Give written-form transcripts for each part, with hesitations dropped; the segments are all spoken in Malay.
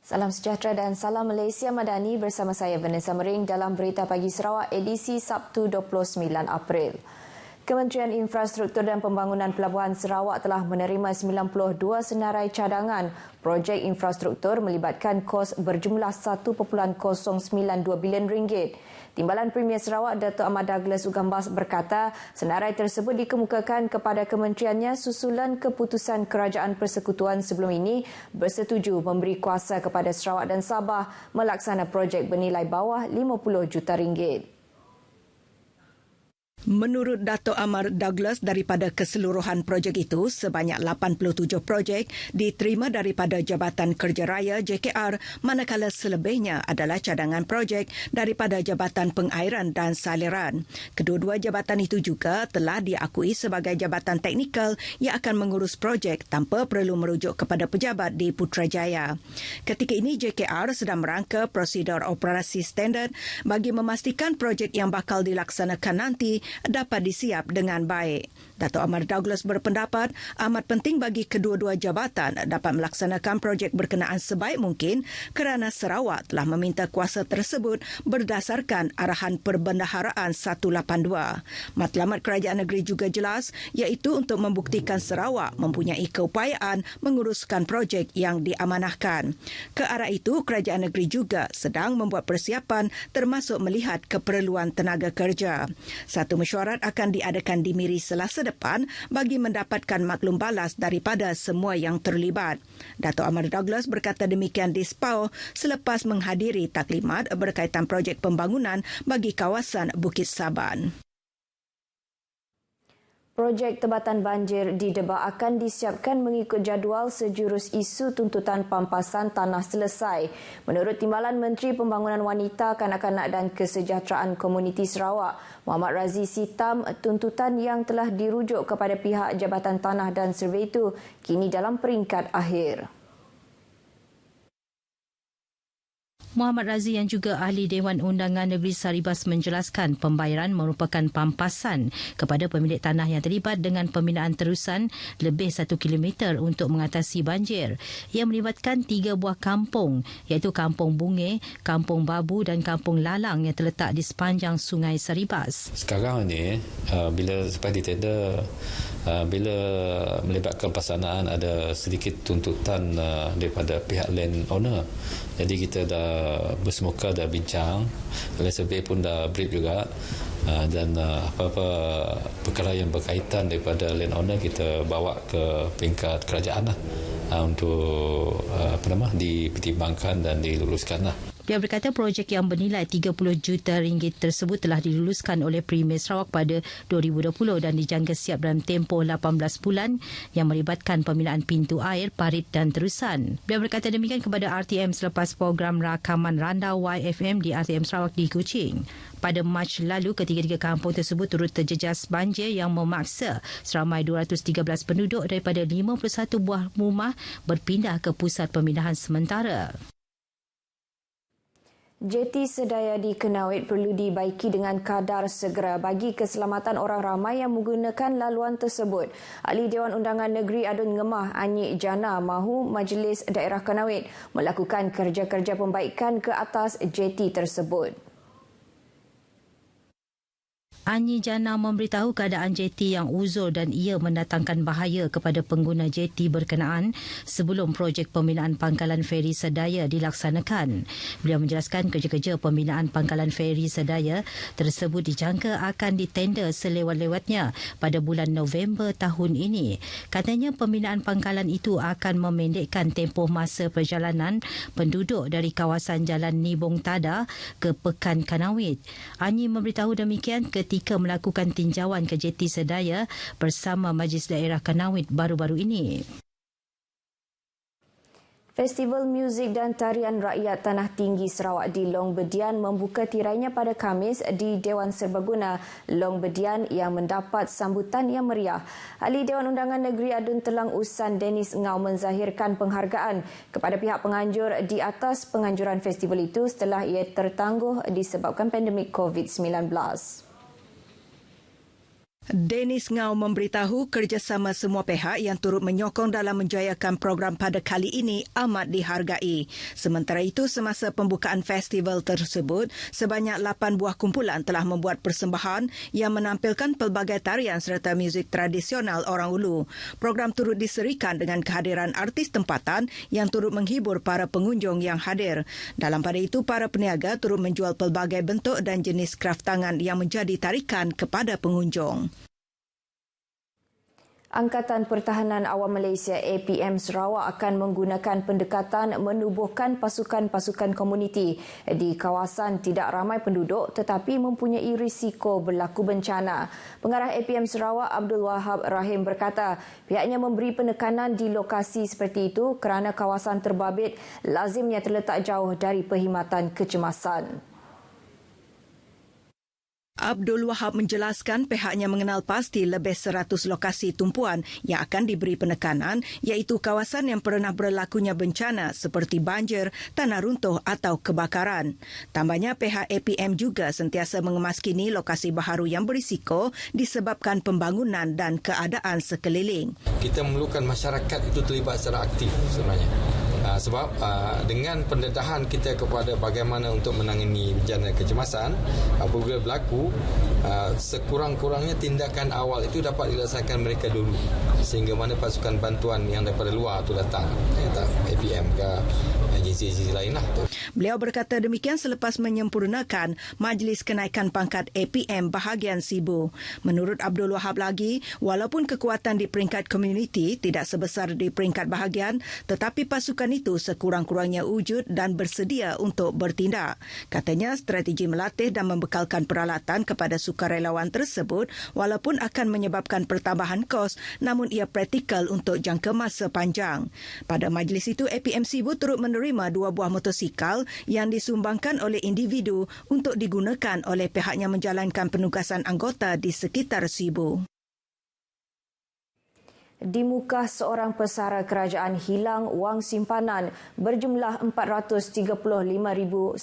Salam sejahtera dan salam Malaysia Madani bersama saya Vanessa Mering dalam Berita Pagi Sarawak edisi Sabtu 29 April. Kementerian Infrastruktur dan Pembangunan Pelabuhan Sarawak telah menerima 92 senarai cadangan projek infrastruktur melibatkan kos berjumlah 1.092 bilion ringgit. Timbalan Premier Sarawak Dato' Ahmad Douglas Ugambas berkata senarai tersebut dikemukakan kepada kementeriannya susulan keputusan Kerajaan Persekutuan sebelum ini bersetuju memberi kuasa kepada Sarawak dan Sabah melaksana projek bernilai bawah 50 juta ringgit. Menurut Dato' Ahmad Douglas, daripada keseluruhan projek itu, sebanyak 87 projek diterima daripada Jabatan Kerja Raya JKR, manakala selebihnya adalah cadangan projek daripada Jabatan Pengairan dan Saliran. Kedua-dua jabatan itu juga telah diakui sebagai jabatan teknikal yang akan mengurus projek tanpa perlu merujuk kepada pejabat di Putrajaya. Ketika ini, JKR sedang merangka prosedur operasi standard bagi memastikan projek yang bakal dilaksanakan nanti dapat disiap dengan baik. Dato' Ahmad Douglas berpendapat amat penting bagi kedua-dua jabatan dapat melaksanakan projek berkenaan sebaik mungkin kerana Sarawak telah meminta kuasa tersebut berdasarkan arahan Perbendaharaan 182. Matlamat Kerajaan Negeri juga jelas iaitu untuk membuktikan Sarawak mempunyai keupayaan menguruskan projek yang diamanahkan. Ke arah itu, Kerajaan Negeri juga sedang membuat persiapan termasuk melihat keperluan tenaga kerja. Satu mesyuarat akan diadakan di Miri Selasa depan bagi mendapatkan maklum balas daripada semua yang terlibat. Dato' Ahmad Douglas berkata demikian di SPAO selepas menghadiri taklimat berkaitan projek pembangunan bagi kawasan Bukit Saban. Projek tebatan banjir di Debak akan disiapkan mengikut jadual sejurus isu tuntutan pampasan tanah selesai. Menurut Timbalan Menteri Pembangunan Wanita, Kanak-kanak dan Kesejahteraan Komuniti Sarawak, Muhammad Razi Sitam, tuntutan yang telah dirujuk kepada pihak Jabatan Tanah dan Survey itu kini dalam peringkat akhir. Muhammad Razi yang juga ahli Dewan Undangan Negeri Saribas menjelaskan pembayaran merupakan pampasan kepada pemilik tanah yang terlibat dengan pembinaan terusan lebih 1 kilometer untuk mengatasi banjir yang melibatkan 3 buah kampung iaitu Kampung Bunge, Kampung Babu dan Kampung Lalang yang terletak di sepanjang Sungai Saribas. Sekarang ini bila lepas ditender bila melibatkan pelaksanaan ada sedikit tuntutan daripada pihak landowner. Jadi kita dah bersemuka, dah bincang, LSB pun dah brief juga dan apa-apa perkara yang berkaitan daripada landowner kita bawa ke peringkat kerajaan untuk dipertimbangkan dan diluluskan . Dia berkata projek yang bernilai 30 juta ringgit tersebut telah diluluskan oleh Premier Sarawak pada 2020 dan dijangka siap dalam tempoh 18 bulan yang melibatkan pembinaan pintu air, parit dan terusan. Dia berkata demikian kepada RTM selepas program rakaman Randau YFM di RTM Sarawak di Kuching. Pada Mac lalu, ketiga-tiga kampung tersebut turut terjejas banjir yang memaksa seramai 213 penduduk daripada 51 buah rumah berpindah ke pusat pemindahan sementara. Jeti Sedaya di Kenawit perlu dibaiki dengan kadar segera bagi keselamatan orang ramai yang menggunakan laluan tersebut. Ahli Dewan Undangan Negeri Adun Ngemah Anyik Jana mahu Majlis Daerah Kenawit melakukan kerja-kerja pembaikan ke atas jeti tersebut. Anyi Jana memberitahu keadaan jeti yang uzur dan ia mendatangkan bahaya kepada pengguna jeti berkenaan sebelum projek pembinaan pangkalan feri Sedaya dilaksanakan. Beliau menjelaskan kerja-kerja pembinaan pangkalan feri Sedaya tersebut dijangka akan ditender selewat-lewatnya pada bulan November tahun ini. Katanya pembinaan pangkalan itu akan memendekkan tempoh masa perjalanan penduduk dari kawasan Jalan Nibong Tada ke Pekan Kanawit. Anyi memberitahu demikian ketika melakukan tinjauan ke jeti Sedaya bersama Majlis Daerah Kanawit baru-baru ini. Festival Muzik dan Tarian Rakyat Tanah Tinggi Sarawak di Long Bedian membuka tirainya pada Khamis di Dewan Serbaguna Long Bedian yang mendapat sambutan yang meriah. Ahli Dewan Undangan Negeri Adun Telang Usan Dennis Ngau menzahirkan penghargaan kepada pihak penganjur di atas penganjuran festival itu setelah ia tertangguh disebabkan pandemik COVID-19. Dennis Ngau memberitahu kerjasama semua pihak yang turut menyokong dalam menjayakan program pada kali ini amat dihargai. Sementara itu, semasa pembukaan festival tersebut, sebanyak 8 buah kumpulan telah membuat persembahan yang menampilkan pelbagai tarian serta muzik tradisional orang Ulu. Program turut diserikan dengan kehadiran artis tempatan yang turut menghibur para pengunjung yang hadir. Dalam pada itu, para peniaga turut menjual pelbagai bentuk dan jenis kraf tangan yang menjadi tarikan kepada pengunjung. Angkatan Pertahanan Awam Malaysia APM Sarawak akan menggunakan pendekatan menubuhkan pasukan-pasukan komuniti di kawasan tidak ramai penduduk tetapi mempunyai risiko berlaku bencana. Pengarah APM Sarawak Abdul Wahab Rahim berkata pihaknya memberi penekanan di lokasi seperti itu kerana kawasan terbabit lazimnya terletak jauh dari perkhidmatan kecemasan. Abdul Wahab menjelaskan pihaknya mengenal pasti lebih 100 lokasi tumpuan yang akan diberi penekanan iaitu kawasan yang pernah berlakunya bencana seperti banjir, tanah runtuh atau kebakaran. Tambahnya pihak APM juga sentiasa mengemaskini lokasi baharu yang berisiko disebabkan pembangunan dan keadaan sekeliling. Kita memerlukan masyarakat itu terlibat secara aktif sebenarnya. Sebab dengan pendedahan kita kepada bagaimana untuk menangani bencana kecemasan apabila berlaku, sekurang-kurangnya tindakan awal itu dapat dilaksanakan mereka dulu sehingga mana pasukan bantuan yang daripada luar itu datang, APM ke agensi-agensi lain lah. Beliau berkata demikian selepas menyempurnakan Majlis Kenaikan Pangkat APM bahagian Sibu. Menurut Abdul Wahab lagi, walaupun kekuatan di peringkat komuniti tidak sebesar di peringkat bahagian, tetapi pasukan itu sekurang-kurangnya wujud dan bersedia untuk bertindak. Katanya strategi melatih dan membekalkan peralatan kepada sukarelawan tersebut walaupun akan menyebabkan pertambahan kos, namun ia praktikal untuk jangka masa panjang. Pada majlis itu, APM Sibu turut menerima 2 buah motosikal yang disumbangkan oleh individu untuk digunakan oleh pihaknya menjalankan penugasan anggota di sekitar Sibu. Di Mukah, seorang pesara kerajaan hilang wang simpanan berjumlah RM435,100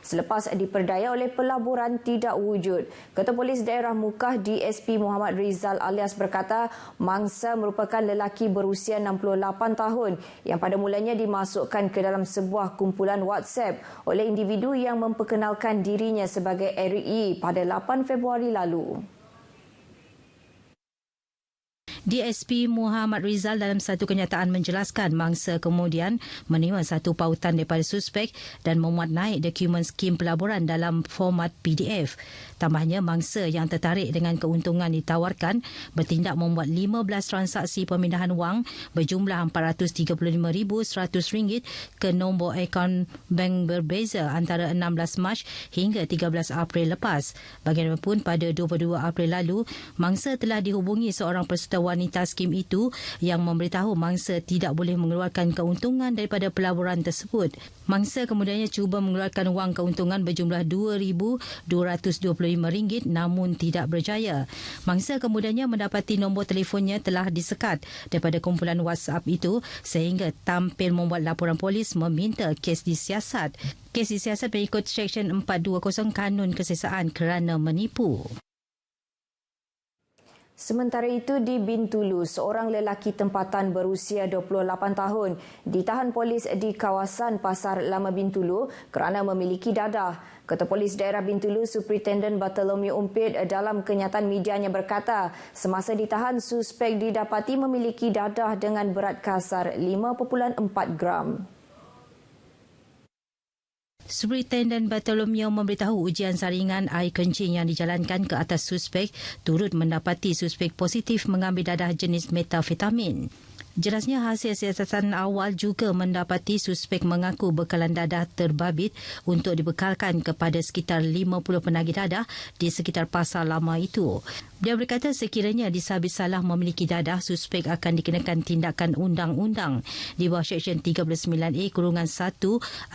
selepas diperdaya oleh pelaburan tidak wujud. Ketua Polis Daerah Mukah DSP Muhammad Rizal alias berkata mangsa merupakan lelaki berusia 68 tahun yang pada mulanya dimasukkan ke dalam sebuah kumpulan WhatsApp oleh individu yang memperkenalkan dirinya sebagai RE pada 8 Februari lalu. DSP Muhammad Rizal dalam satu kenyataan menjelaskan mangsa kemudian menerima satu pautan daripada suspek dan memuat naik dokumen skim pelaburan dalam format PDF. Tambahnya, mangsa yang tertarik dengan keuntungan ditawarkan bertindak membuat 15 transaksi pemindahan wang berjumlah RM435,100 ke nombor akaun bank berbeza antara 16 Mac hingga 13 April lepas. Bagaimanapun, pada 22 April lalu, mangsa telah dihubungi seorang peserta wanita skim itu yang memberitahu mangsa tidak boleh mengeluarkan keuntungan daripada pelaburan tersebut. Mangsa kemudiannya cuba mengeluarkan wang keuntungan berjumlah RM2,225 namun tidak berjaya. Mangsa kemudiannya mendapati nombor telefonnya telah disekat daripada kumpulan WhatsApp itu sehingga tampil membuat laporan polis meminta kes disiasat. Kes disiasat mengikut Seksyen 420 Kanun Kesesaan kerana menipu. Sementara itu di Bintulu, seorang lelaki tempatan berusia 28 tahun ditahan polis di kawasan Pasar Lama Bintulu kerana memiliki dadah. Ketua Polis Daerah Bintulu, Superintendent Bartholomew Umpit dalam kenyataan medianya berkata, semasa ditahan, suspek didapati memiliki dadah dengan berat kasar 5.4 gram. Superintendent Bartholomew memberitahu ujian saringan air kencing yang dijalankan ke atas suspek turut mendapati suspek positif mengambil dadah jenis metafetamin. Jelasnya hasil siasatan awal juga mendapati suspek mengaku bekalan dadah terbabit untuk dibekalkan kepada sekitar 50 penagih dadah di sekitar pasar lama itu. Dia berkata sekiranya disabit salah memiliki dadah, suspek akan dikenakan tindakan undang-undang di bawah Seksyen 39A-1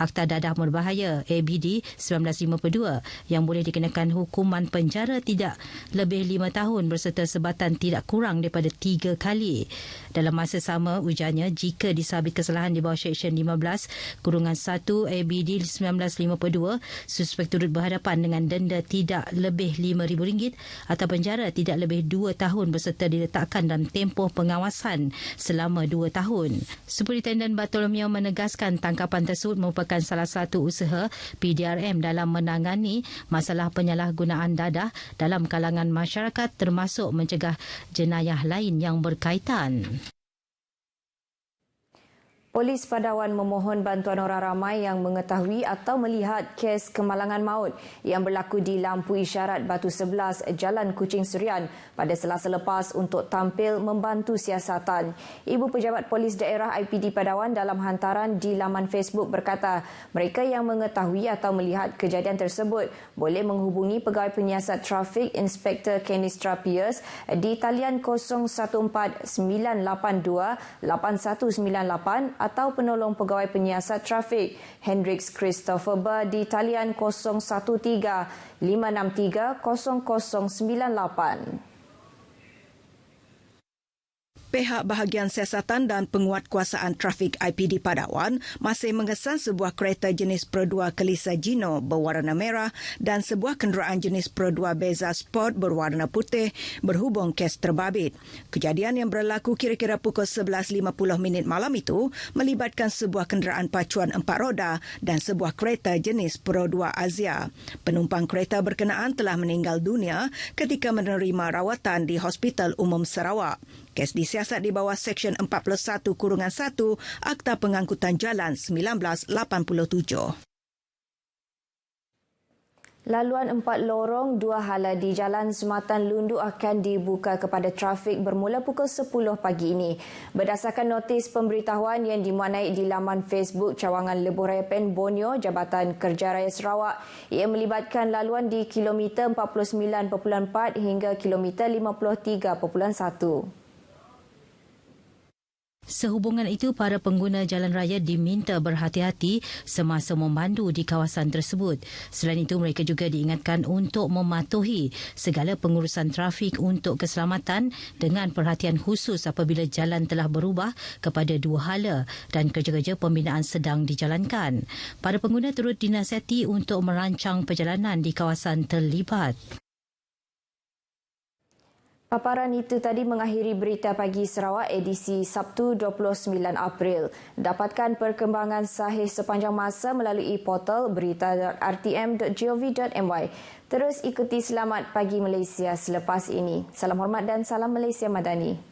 Akta Dadah Berbahaya ABD 1952 yang boleh dikenakan hukuman penjara tidak lebih 5 tahun berserta sebatan tidak kurang daripada 3 kali. Dalam masa sama, ujarnya, jika disabit kesalahan di bawah Seksyen 15 kurungan 1 ABD 1952, suspek turut berhadapan dengan denda tidak lebih RM5,000 atau penjara tidak lebih 2 tahun berserta diletakkan dalam tempoh pengawasan selama 2 tahun. Superintendent Bartolomeo menegaskan tangkapan tersebut merupakan salah satu usaha PDRM dalam menangani masalah penyalahgunaan dadah dalam kalangan masyarakat, termasuk mencegah jenayah lain yang berkaitan. Polis Padawan memohon bantuan orang ramai yang mengetahui atau melihat kes kemalangan maut yang berlaku di lampu isyarat Batu 11 Jalan Kuching Surian pada Selasa lepas untuk tampil membantu siasatan. Ibu Pejabat Polis Daerah IPD Padawan dalam hantaran di laman Facebook berkata mereka yang mengetahui atau melihat kejadian tersebut boleh menghubungi Pegawai Penyiasat Trafik Inspektor Kenistra Pierce di talian 014-982-8198 atau penolong Pegawai Penyiasat Trafik Hendrix Christopher Burr di talian 013-563-0098. Pihak Bahagian Siasatan dan Penguatkuasaan Trafik IPD Padawan masih mengesan sebuah kereta jenis Pro 2 Kelisa Gino berwarna merah dan sebuah kenderaan jenis Pro 2 Beza Sport berwarna putih berhubung kes terbabit. Kejadian yang berlaku kira-kira pukul 11.50 malam itu melibatkan sebuah kenderaan pacuan 4 roda dan sebuah kereta jenis Pro 2 Azia. Penumpang kereta berkenaan telah meninggal dunia ketika menerima rawatan di Hospital Umum Sarawak. Kes disiasat di bawah Seksyen 41-1 Akta Pengangkutan Jalan 1987. Laluan 4 lorong 2 hala di Jalan Sematan Lundu akan dibuka kepada trafik bermula pukul 10 pagi ini. Berdasarkan notis pemberitahuan yang dimuatnaik di laman Facebook Cawangan Lebuh Raya Pen Borneo, Jabatan Kerja Raya Sarawak, ia melibatkan laluan di kilometer 49.4 hingga kilometer 53.1. Sehubungan itu, para pengguna jalan raya diminta berhati-hati semasa memandu di kawasan tersebut. Selain itu, mereka juga diingatkan untuk mematuhi segala pengurusan trafik untuk keselamatan dengan perhatian khusus apabila jalan telah berubah kepada 2 hala dan kerja-kerja pembinaan sedang dijalankan. Para pengguna turut dinasihati untuk merancang perjalanan di kawasan terlibat. Paparan itu tadi mengakhiri Berita Pagi Sarawak edisi Sabtu 29 April. Dapatkan perkembangan sahih sepanjang masa melalui portal berita.rtm.gov.my. Terus ikuti Selamat Pagi Malaysia selepas ini. Salam hormat dan salam Malaysia Madani.